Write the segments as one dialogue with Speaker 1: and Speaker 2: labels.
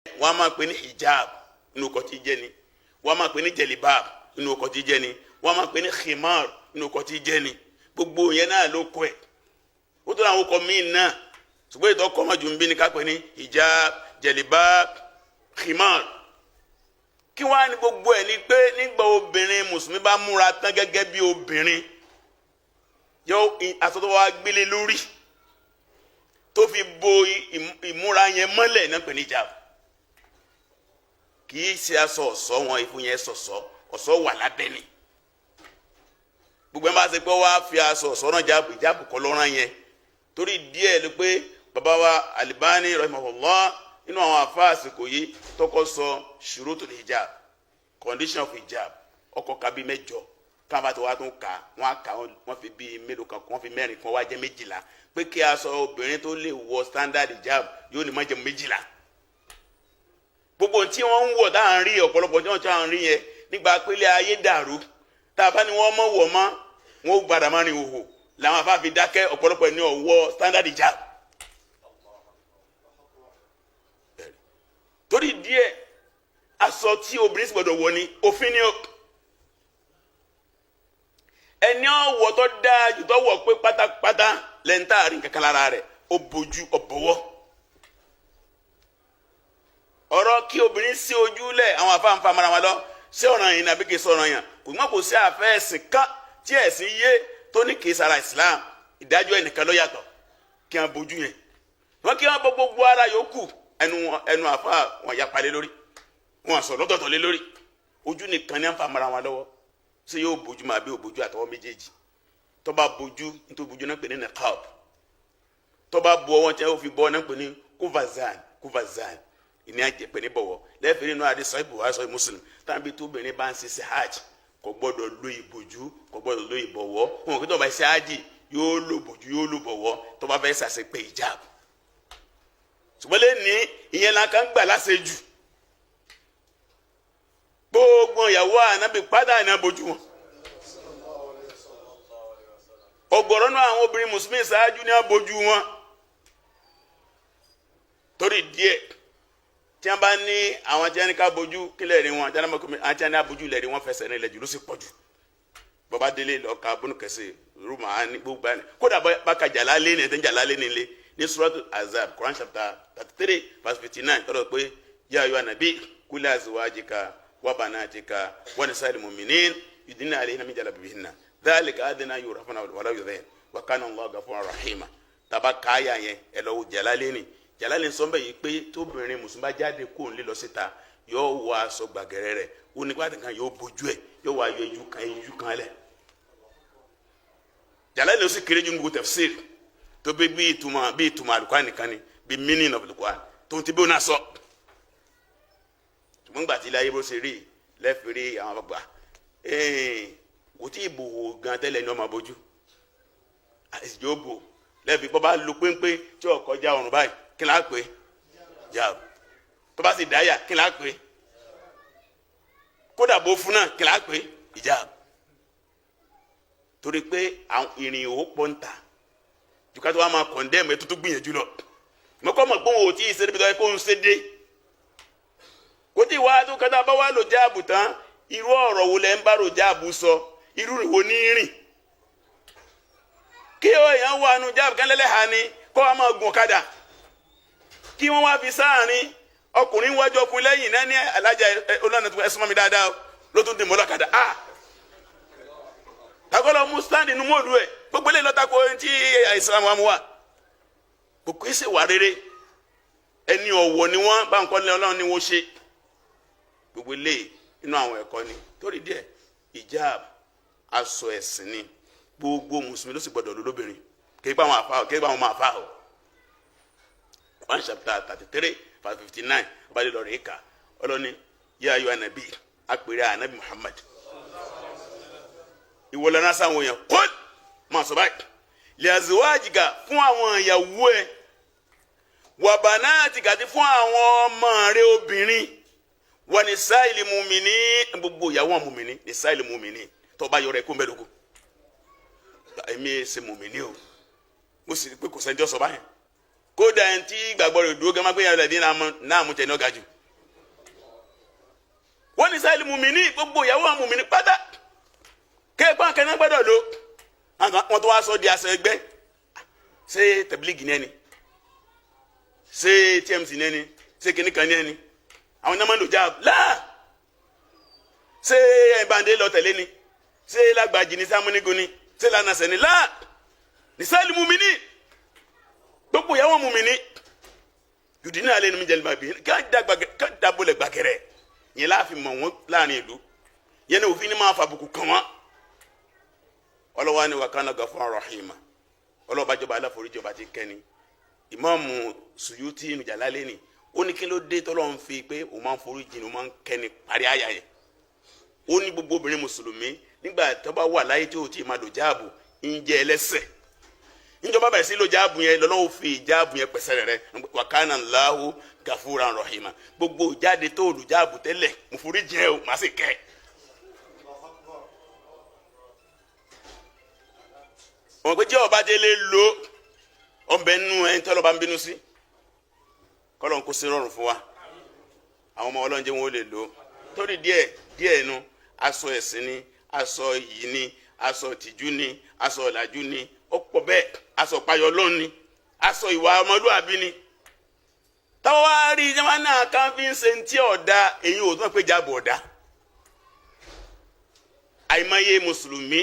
Speaker 1: wọ́n máa pè ní hijab inú ọkọ̀ tí jẹ́ ni, wọ́n máa pè ní jelibab inú ọkọ̀ tí jẹ́ ni, wọ́n máa pè ní khimar inú ọkọ̀ tí jẹ́ ni. Gbogbo yẹn náà ló kọ́ ẹ̀. Ó tó àwọn ọkọ̀ míì náà ṣùgbọ́n ìtọ́ kọ́ máa jù ń bí ní ká pè ní hijab, jelibab, khimar. Kí wá ní gbogbo ẹ̀ ni pé nígbà obìnrin mùsùlùmí bá múra tán gẹ́gẹ́ bí obìnrin, yóò aṣọ tó wá gbélé lórí tó fi bo ìmúra yẹn mọ́lẹ̀ náà pè ní hijab. Kì í ṣe aṣọ ọ̀ṣọ́ wọn ìfún yẹn ṣọ̀ṣọ́, ọ̀ṣọ́ wà lábẹ́ ni. Gbogbo ẹ̀ bá ṣe pé wá fi aṣọ ọ̀ṣọ́ náà ìjáàbù kọ́ lọ́rán yẹn. Torí díẹ̀ ló pé bàbá wa Albani rahimahullah nínú àwọn àfáà àsìkò yìí tọkọ sọ shurutul hijab, condition of hijab, ọkọ̀ kabi 8 káwọn bá ti wá tún kà wọ́n fi bí mélòó kan wọ́n fi 4 kan wá jẹ́ 12 pé kí aṣọ obìnrin tó lè wọ standard hijab yóò ní má jẹ́ 12. Gbogbo tí wọ́n ń wọ̀ tá à ń rí ọ̀pọ̀lọpọ̀ tí wọ́n tí à ń rí yẹn nígbà pélé ayé dàrú tá a bá ní wọ́n mọ̀ wọ̀ mọ́ wọn ó gbàdá má rìn òhò làwọn afá fi dákẹ́ ọ̀pọ̀lọpọ̀ ní ọ̀wọ́ standard hijab. Torí díẹ̀ aṣọ tí obìnrin sì gbọdọ̀ wọ̀ ni òfin ni ó. Ẹni ọ̀wọ̀ tó dáa jù tó wọ̀ pé pátápátá lẹ́ńtà àrí kankan lára rẹ̀ ó bojú ọ̀bọ̀wọ́. Ọ̀rọ̀ kí obìnrin sí ojú lẹ̀ àwọn afáǹfà mara wọn lọ sí ọ̀ràn yìí nàbí kì í sọ̀ràn yàn kò mọ̀ kò sí àfẹ́ ẹ̀sìn kan tí ẹ̀sìn yé tó ní kì í sara Islam ìdájọ́ ẹnìkan ló yàtọ̀ kí wọ́n bojú yẹn wọ́n kí wọ́n bọ́ gbogbo ara yòókù ẹnu àfa wọn yapa lé lórí wọn sọ lọ́tọ̀ọ̀tọ̀ lé lórí ojú nìkan ní àǹfà mara wọn lọ́wọ́ ṣé yóò bojú máa bí ò bojú àtọwọ́ méjèèjì tó bá bojú nítorí bojú náà pè ní niqab tó bá bu ọwọ́ tí wọ́n fi bọ́ náà pè ní kuvazan ìní àjẹpẹ ní bọ̀wọ̀ lẹ́ẹ̀fẹ̀ nínú àdé sọ ìbò aṣọ Muslim tàbí tóbìnrin bá ń ṣiṣẹ́ hajj kò gbọ́dọ̀ lo ìbòjú kò gbọ́dọ̀ lo ìbọ̀wọ́ wọn kò tó bá ṣe hajj yóò lo bòjú yóò lo bọ̀wọ́ tó bá fẹ́ ṣàṣepé hijab ṣùgbọ́n lè ní ìyẹn la kàn gbà láṣejù gbogbo ìyàwó ànábì padà ní abojú wọn ọ̀gọ̀rọ̀ náà àwọn obìnrin mùsùlùmí ṣáájú ní abojú wọn torí díẹ̀ tí wọ́n bá ní àwọn tí wọ́n ní ká bojú kílẹ̀ rí wọn tí wọ́n ní abojú ilẹ̀ rí wọn fẹsẹ̀ ní ilẹ̀ jù ló sì pọ̀ jù bọ́bá délé lọ́ka bónúkẹsẹ̀ rúmọ̀ ní gbogbo àná kódà báka jàlálé ní ẹ̀tẹ́ jàlálé ní ilé ní Suratul Ahzab Quran chapter 33 verse 59 tọ́lọ̀ pé yá ayọ́ ànàbí kúlẹ̀ azwajika wa banatika wa nisa'il mu'minin yudnina alayhinna min jalabibihinna dhalika adna yurafuna wala yudhain wa kana Allahu ghafuran rahima taba kaya yẹn ẹ lọ wo jàlálé ní jàlálẹ̀ sọ́nbẹ̀ yìí pé tóbìnrin mùsùlùmí jáde kó ń lé lọ síta yóò wọ aṣọ gbàgẹ̀rẹ̀ rẹ̀ ó ní pàtàkì kan yóò bójú ẹ̀ yóò wá yọ ẹyú kan lẹ̀. jàlálẹ̀ ó sì kéré ju gbogbo tafsir tó bí ìtumọ̀ Al-Qur'an nìkan ni bí meaning of Al-Qur'an tó ń ti bí ó náà sọ. ṣùgbọ́n gbà tí ilé ayé bó ṣe rí lẹ́fìrí àwọn àgbà kò tí ì bò wò gan tẹ́lẹ̀ ní ọmọ bójú àìsíjọ́ bò lẹ́fì bọ́ bá lu péńpé tí ò kọjá ọrùn báyìí kí la pè jab tó bá sì dáyà kí la pè kódà bó fún náà kí la pè ìjab torí pé àwọn ìrìn òwò pọ̀ ń ta jùkọ́ tó wá máa kọ̀ndẹ́mù ẹ̀ tuntun gbìyànjú lọ mọ́kọ́ mọ̀ pé òun ò tí ì ṣe níbi tó yẹ kó ń ṣe dé kó tí wàá tó kátà bá wà lò jáàbù tán irú ọ̀rọ̀ wo lẹ́ ń bá rò jáàbù sọ irú ìwò ní rìn kí èèyàn wà nù jáàbù kẹ́lẹ́lẹ́ ha ni kó wàá máa gùn ọ̀kadà kí wọ́n wá fi sáàrin ọkùnrin wájú ọkùnrin lẹ́yìn náà ní alájà olóòna tó ẹsùn mọ́ mi dáadáa ló tún dì mọ́ lọ́kadà takọ́lọ́ mú stand inú mọ́ọ̀lù ẹ̀ gbogbo ilé lọ́tàkọ́ tí Islam wa mú wa gbogbo ẹsẹ̀ wà rere ẹni ọ̀wọ̀ ni wọ́n bá nǹkan lẹ́yìn ọlọ́run ni wọ́n ṣe gbogbo ilé inú àwọn ẹ̀kọ́ ni torí díẹ̀ hijab aṣọ ẹ̀sìn ni gbogbo mùsùlùmí ló sì gbọdọ̀ lólóbìnrin kéèpá àwọn máa fà ó. Quran chapter 33 verse 59 ọba lè lọ rèé kà ọlọ́ni yá ayọ́ ànàbí àpèrè ànàbí Muhammad ìwọlẹ̀ náà sáwọn èèyàn kọ́l máa sọ báyìí lè azwajika fún àwọn ìyàwó ẹ̀ wa banatika àti fún àwọn ọmọ rẹ̀ obìnrin wa nisa'il mu'minin gbogbo ìyàwó mùmìnì nisa'il mu'minin tó bá yọrọ ẹ̀kọ́ mẹ́lòkù èmi ṣe mùmìnì o mo sì rí pé kò sẹ́jọ́ sọ báyìí kódà ẹni tí gbàgbọ́ rẹ̀ dúró gẹ́gẹ́ máa lẹ́dí náà mú tẹ̀ ní ọ̀gá jù. wọ́n ní sáìlì mùmíní gbogbo ìyàwó àwọn mùmíní pátá kéèpá kẹ́ná gbọ́dọ̀ lò wọ́n tó wá sọ di aṣọ ẹgbẹ́ ṣé tẹ̀bílígì ní ẹni ṣé TMC ní ẹni ṣé kìnnìkan ní ẹni àwọn náà máa ń lò jáàbù láà ṣé ẹ̀bàndé lọ tẹ̀lé ni ṣé lágbàjì ní sámúnigun ni ṣé lánàṣẹ ni láà ní sáìlì mùmíní gbogbo ìyàwó mùmíní yùdí náà lé ní mi jẹ́ nípa bí ká dábòlẹ̀ gbàgẹ̀rẹ̀ yẹn láàfin mọ̀ wọ́n láàrin ìlú yẹn ní òfin ní máa fàbùkù kàn wọ́n ọlọ́wà ni wakana gafúrán rahima ọlọ́ba jọba aláforíjì ọba ti kẹ́ni ìmáàmù Suyuti Jalalaini ó ní kí ló dé tọ́lọ́ ń fi pé òun máa ń foríjì ni òun máa ń kẹ́ni parí àyà yẹn ó ní gbogbo obìnrin mùsùlùmí nígbà tó bá wà láyé tí ó ti máa lò jáàbù ń jẹ́ ẹlẹ́ṣẹ̀ níjọba bẹ̀rẹ̀ sí lò jáàbù yẹn lọ́lọ́wọ́ fi jáàbù yẹn pẹ̀sẹ̀ rẹ̀ wakana Allahu gafúrán rahima gbogbo jáde tó lù jáàbù tẹ́lẹ̀ mo foríjì ẹ o màá sì kẹ́ wọn pe jẹ́ ọba délé lo ọbẹ̀ nínú ẹni tí ọlọ́ba ń bínú sí kọ́lọ́n kó sí rọrùn fún wa àwọn ọmọ ọlọ́run jẹ́ wọn ó lè lò torí díẹ̀ nu aṣọ ẹ̀sìn ni aṣọ yìí ni aṣọ ìtìjú ni aṣọ ọ̀làjú ni ó pọ̀ bẹ́ẹ̀ aṣọ ìpayọ̀ ọlọ́run ni aṣọ ìwà ọmọlúwàbí ni táwọn wá rí jẹ́wọ́n náà kàn fi ń ṣe ti ọ̀dà èyí ò tún pé jábọ̀ ọ̀dà àìmọye mùsùlùmí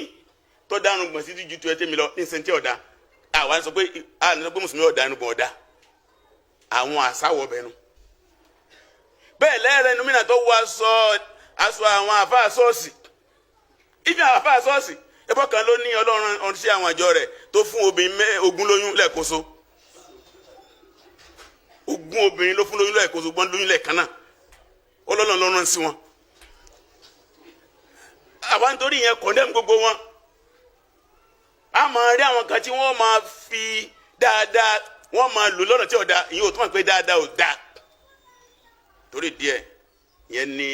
Speaker 1: tó dánú gbọ̀n sí ju 20 mi lọ ní sẹ́ńtì ọ̀dà àwa sọ pé mùsùlùmí ọ̀dà ẹnu gbọ̀n ọ̀dà àwọn àsáwọ̀ bẹnu. bẹ́ẹ̀ lẹ́rẹ̀ ẹnu mìíràn tó wọ aṣọ àwọn àfáà ṣọ́ọ̀ṣì ìfẹ́ àwọn àfáà ṣọ́ọ̀ṣì ẹbọ kan ló ní ọlọ́run ọ̀run sí àwọn àjọ rẹ̀ tó fún obìnrin 20 lóyún lẹ́ẹ̀kóso 20 obìnrin ló fún lóyún lẹ́ẹ̀kóso gbọ́n lóyún lẹ́ẹ̀kan náà ọlọ́run lọ́run sí wọn. àwa nítorí yẹn kọ̀ndẹ́mù gbogbo wọn a máa rí àwọn kan tí wọ́n máa fi dáadáa wọ́n máa lò lọ́nà tí ò da ìyẹn ò túmọ̀ pé dáadáa ò da torí yẹn ni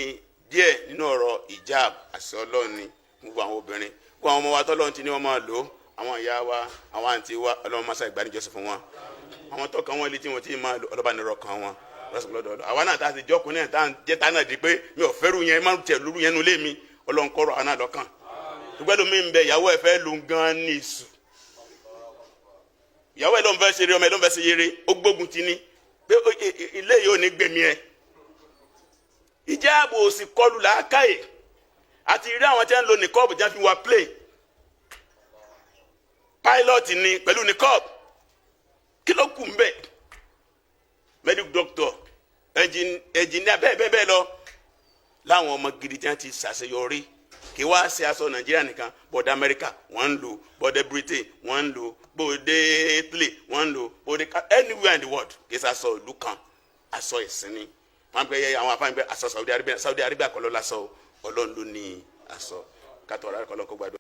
Speaker 1: díẹ̀ nínú ọ̀rọ̀ ìjáàb àṣẹ ọlọ́run ni gbogbo àwọn obìnrin gbogbo àwọn ọmọ wa tọ́lọ́run ti ní wọ́n máa lò àwọn ìyá wa àwọn àǹtí wa ọlọ́run máa ṣàìgbà níjọsìn fún wọn àwọn tọ́kàn wọn létí wọn tí máa lò ọlọ́ba nírọ̀ kan wọn lọ́sọ̀lọ́dọ̀ àwa náà tá a ti jọ́kùnrin náà tá a jẹ́ tá a náà di pé mi ò fẹ́rù yẹn má tẹ̀ lóru yẹn nulẹ̀ mi ọlọ́run kọ́rọ̀ àná lọ́kàn tùgbẹ́lú mi ń bẹ ìyàwó ẹ̀ fẹ́ lu gan ní ìsù ìyàwó ẹ̀ ló ń fẹ́ ṣeré ọmọ ẹ̀ ló ń fẹ́ ṣe yere ó gbógun ti ní pé ilé yìí ò ní gbẹ̀mí ẹ̀ ìjáàbò òsì kọlù làákàyè àti rí àwọn tí wọ́n ń lo nìkọ́ọ̀bù tí wọ́n fi wá play pilot ni pẹ̀lú nìkọ́ọ̀bù kí ló kù ń bẹ̀ medical doctor engineer bẹ́ẹ̀ lọ láwọn ọmọ gidi tí wọ́n ti ṣàṣeyọrí kí wá ṣe aṣọ Nàìjíríà nìkan bọ̀dẹ̀ Amẹ́ríkà wọ́n ń lò bọ̀dẹ̀ Britain wọ́n ń lò bọ̀dẹ̀ Italy wọ́n ń lò bọ̀dẹ̀ anywhere in the world kì í ṣe aṣọ ìlú kan aṣọ ìsìn ni wọ́n pe àwọn afáàní pé aṣọ Saudi Arabia kọ́ ló lásọ Ọlọ́run ló ní aṣọ kátó ọ̀rọ̀ àkọlọ́ kó gbàdúrà.